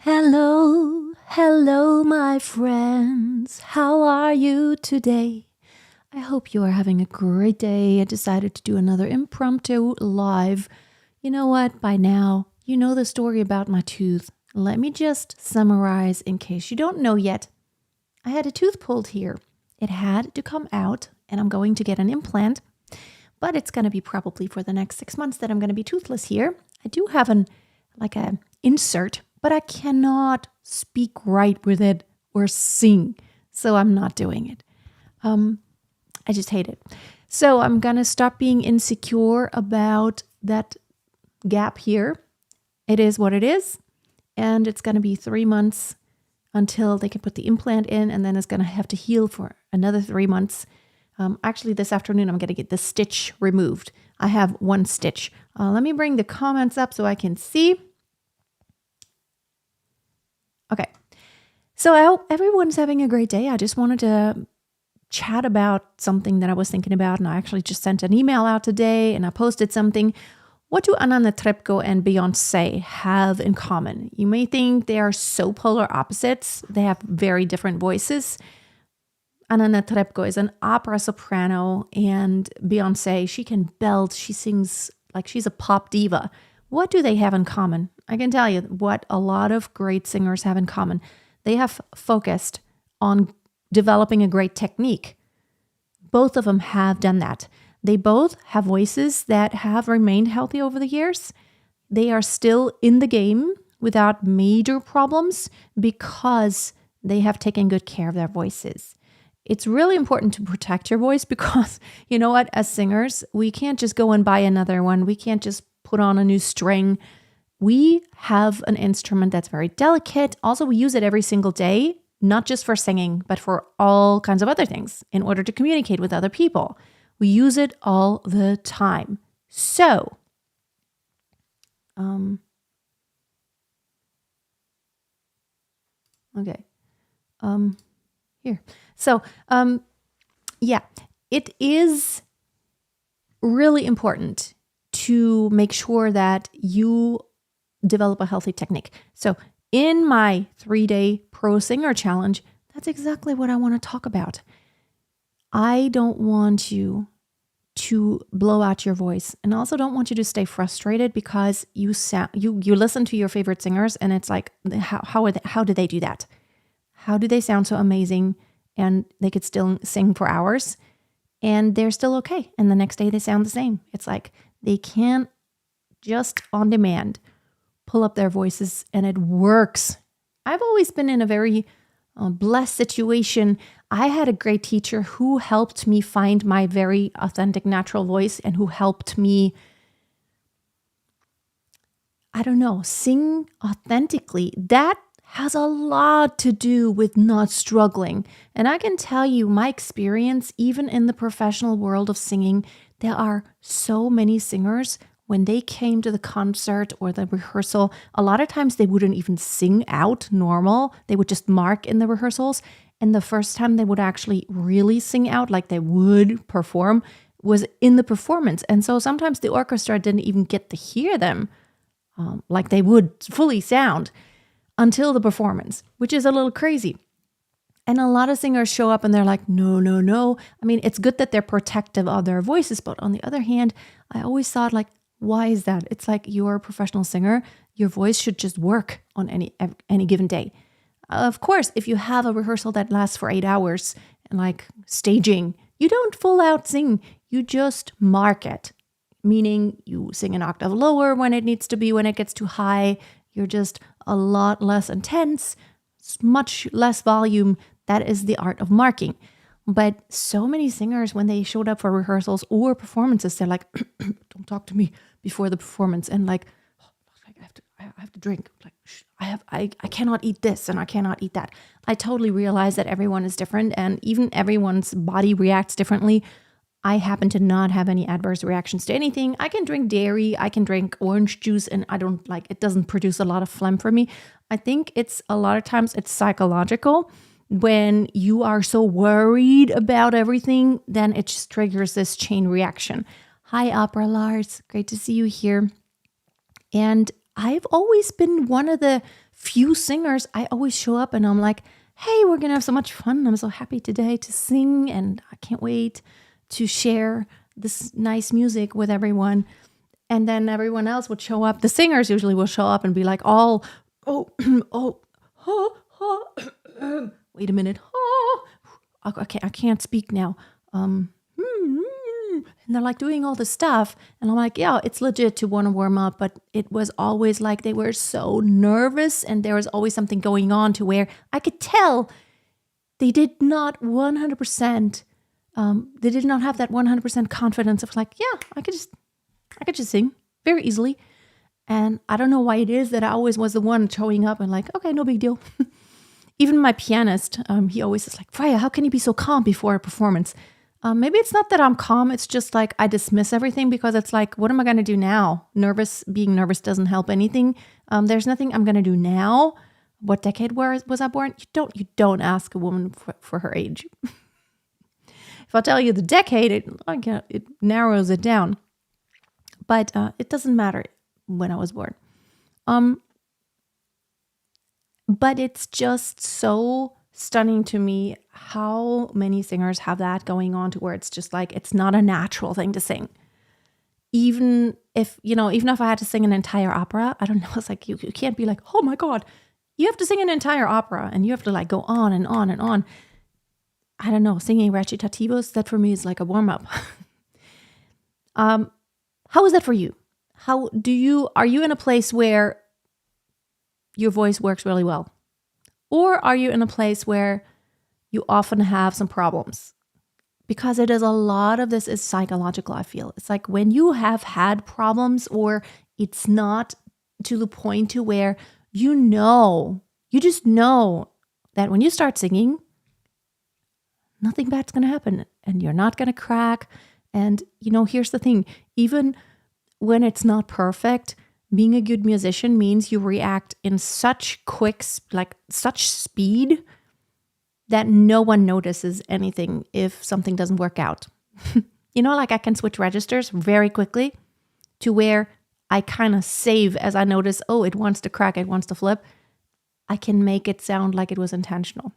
Hello, hello, my friends. How are you today? I hope you are having a great day. I decided to do another impromptu live. You know what? By now, you know the story about my tooth. Let me just summarize in case you don't know yet. I had a tooth pulled here. It had to come out, and I'm going to get an implant, but it's going to be probably for the next 6 months that I'm going to be toothless here. I do have an insert, but I cannot speak right with it or sing, so I'm not doing it. I just hate it. So I'm going to stop being insecure about that gap here. It is what it is, and it's going to be 3 months until they can put the implant in, and then it's going to have to heal for another 3 months. Actually, this afternoon, I'm going to get the stitch removed. I have one stitch. Let me bring the comments up so I can see. Okay, so I hope everyone's having a great day. I just wanted to chat about something that I was thinking about, and I actually just sent an email out today, and I posted something. What do Anna Netrebko and Beyoncé have in common? You may think they are so polar opposites. They have very different voices. Anna Netrebko is an opera soprano, and Beyoncé, she can belt. She sings like she's a pop diva. What do they have in common? I can tell you what a lot of great singers have in common. They have focused on developing a great technique. Both of them have done that. They both have voices that have remained healthy over the years. They are still in the game without major problems because they have taken good care of their voices. It's really important to protect your voice because, you know what, as singers, we can't just go and buy another one. We can't just put on a new string. We have an instrument that's very delicate. Also, we use it every single day, not just for singing, but for all kinds of other things in order to communicate with other people. We use it all the time. So, okay. Here. So, yeah, it is really important to make sure that you develop a healthy technique. So in my 3-day Pro Singer Challenge, that's exactly what I want to talk about. I don't want you to blow out your voice, and also don't want you to stay frustrated because you listen to your favorite singers and it's like, how do they do that? How do they sound so amazing and they could still sing for hours and they're still okay, and the next day they sound the same? It's like they can't just on demand pull up their voices and it works. I've always been in a very blessed situation. I had a great teacher who helped me find my very authentic, natural voice and who helped me, sing authentically. That has a lot to do with not struggling. And I can tell you my experience, even in the professional world of singing, there are so many singers, when they came to the concert or the rehearsal, a lot of times they wouldn't even sing out normal. They would just mark in the rehearsals. And the first time they would actually really sing out, like they would perform, was in the performance. And so sometimes the orchestra didn't even get to hear them like they would fully sound until the performance, which is a little crazy. And a lot of singers show up and they're like, no. I mean, it's good that they're protective of their voices. But on the other hand, I always thought, like, why is that? It's like you're a professional singer. Your voice should just work on any given day. Of course, if you have a rehearsal that lasts for 8 hours and like staging, you don't full out sing. You just mark it, meaning you sing an octave lower when it needs to be. When it gets too high, you're just a lot less intense, much less volume. That is the art of marking. But so many singers, when they showed up for rehearsals or performances, they're like, don't talk to me before the performance. And like, I have to drink. Like, I cannot eat this and I cannot eat that. I totally realize that everyone is different and even everyone's body reacts differently. I happen to not have any adverse reactions to anything. I can drink dairy, I can drink orange juice, and it doesn't produce a lot of phlegm for me. I think a lot of times it's psychological. When you are so worried about everything, then it just triggers this chain reaction. Hi, Opera Lars. Great to see you here. And I've always been one of the few singers. I always show up and I'm like, hey, we're going to have so much fun. I'm so happy today to sing and I can't wait to share this nice music with everyone. And then everyone else would show up. The singers usually will show up and be like, all, oh, wait a minute. Okay, I can't speak now. And they're like doing all this stuff. And I'm like, yeah, it's legit to want to warm up. But it was always like they were so nervous and there was always something going on to where I could tell they did not 100%, they did not have that 100% confidence of like, yeah, I could just sing very easily. And I don't know why it is that I always was the one showing up and like, okay, no big deal. Even my pianist, he always is like, Freya, how can you be so calm before a performance? Maybe it's not that I'm calm. It's just like I dismiss everything because it's like, what am I going to do now? Being nervous doesn't help anything. There's nothing I'm going to do now. What decade was I born? You don't ask a woman for her age. If I tell you the decade, it narrows it down. But it doesn't matter when I was born. But it's just so stunning to me how many singers have that going on to where it's just like, it's not a natural thing to sing. Even if I had to sing an entire opera, I don't know, it's like, you can't be like, oh my God, you have to sing an entire opera and you have to like go on and on and on. I don't know, singing recitativos, that for me is like a warm up. How is that for you? Are you in a place where your voice works really well? Or are you in a place where you often have some problems? Because a lot of this is psychological, I feel. It's like when you have had problems or it's not to the point to where you just know that when you start singing, nothing bad's going to happen and you're not going to crack. And, here's the thing, even when it's not perfect, being a good musician means you react in such such speed that no one notices anything if something doesn't work out. I can switch registers very quickly to where I kind of save as I notice, oh, it wants to crack, it wants to flip. I can make it sound like it was intentional.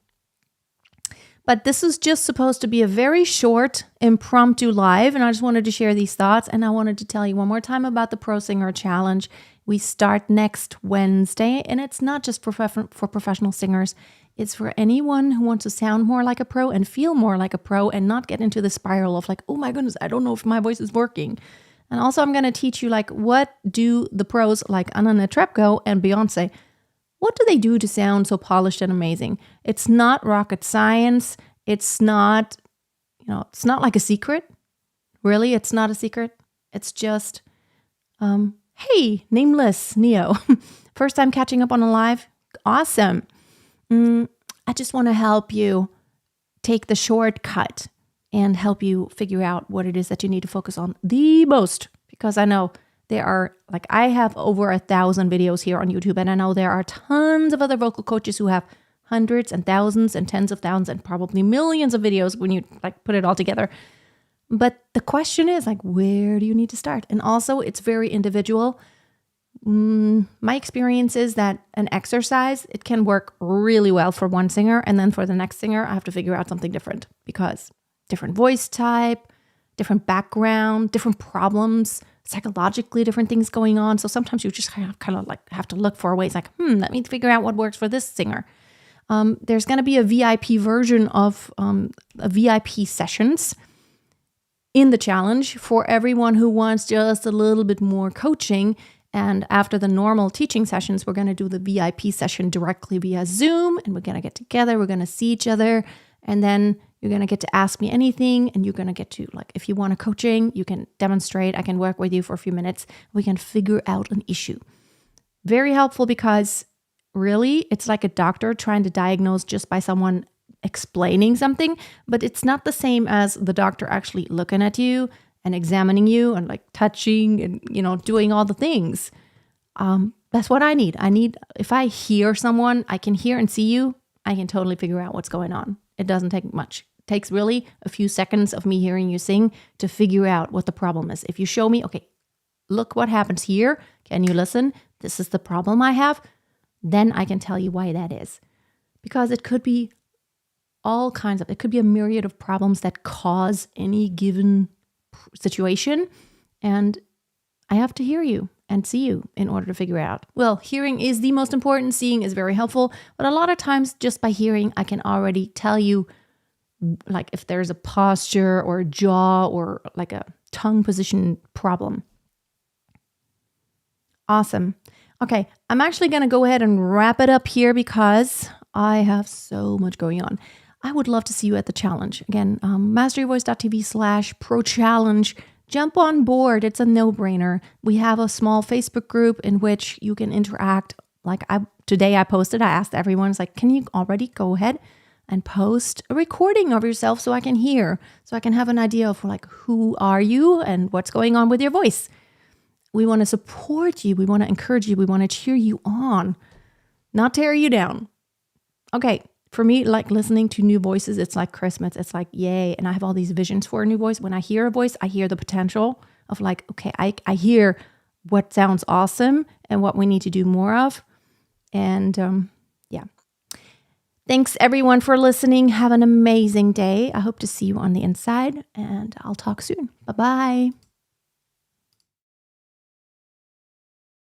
But this is just supposed to be a very short, impromptu live, and I just wanted to share these thoughts, and I wanted to tell you one more time about the Pro Singer Challenge. We start next Wednesday, and it's not just for professional singers. It's for anyone who wants to sound more like a pro and feel more like a pro and not get into the spiral of like, oh my goodness, I don't know if my voice is working. And also I'm going to teach you like, what do the pros like Anna Netrebko and Beyoncé, what do they do to sound so polished and amazing? It's not rocket science. It's not, it's not like a secret. Really, it's not a secret. It's just, hey, nameless Neo. First time catching up on a live? Awesome. I just want to help you take the shortcut and help you figure out what it is that you need to focus on the most. Because I know there are, I have over 1,000 videos here on YouTube, and I know there are tons of other vocal coaches who have hundreds and thousands and tens of thousands and probably millions of videos when you put it all together. But the question is where do you need to start? And also it's very individual. My experience is that an exercise, it can work really well for one singer, and then for the next singer, I have to figure out something different because different voice type, different background, different problems, psychologically different things going on. So sometimes you just kind of have to look for ways let me figure out what works for this singer. There's going to be a VIP version of a VIP sessions in the challenge for everyone who wants just a little bit more coaching. And after the normal teaching sessions, we're going to do the VIP session directly via Zoom, and we're going to get together, we're going to see each other, and then you're going to get to ask me anything, and you're going to get to, if you want a coaching, you can demonstrate, I can work with you for a few minutes, we can figure out an issue. Very helpful because really, it's like a doctor trying to diagnose just by someone explaining something, but it's not the same as the doctor actually looking at you and examining you and touching and, doing all the things. That's what I need. If I hear someone, I can hear and see you, I can totally figure out what's going on. It doesn't take much. It takes really a few seconds of me hearing you sing to figure out what the problem is. If you show me, okay, look what happens here. Can you listen? this is the problem I have, then I can tell you why that is. Because it could be it could be a myriad of problems that cause any given situation. And I have to hear you and see you in order to figure out. Well, hearing is the most important. Seeing is very helpful. But a lot of times just by hearing, I can already tell you like if there's a posture or a jaw or like a tongue position problem. Awesome. Okay, I'm actually going to go ahead and wrap it up here because I have so much going on. I would love to see you at the challenge. Again, masteryourvoice.tv/pro challenge. Jump on board. It's a no-brainer. We have a small Facebook group in which you can interact. Like today I posted, I asked everyone, it's like, can you already go ahead and post a recording of yourself so I can hear, so I can have an idea of like, who are you and what's going on with your voice? We want to support you. We want to encourage you. We want to cheer you on, not tear you down. Okay. For me, like listening to new voices, it's like Christmas. It's like, yay. And I have all these visions for a new voice. When I hear a voice, I hear the potential of like, okay, I hear what sounds awesome and what we need to do more of. And yeah. Thanks everyone for listening. Have an amazing day. I hope to see you on the inside and I'll talk soon. Bye-bye.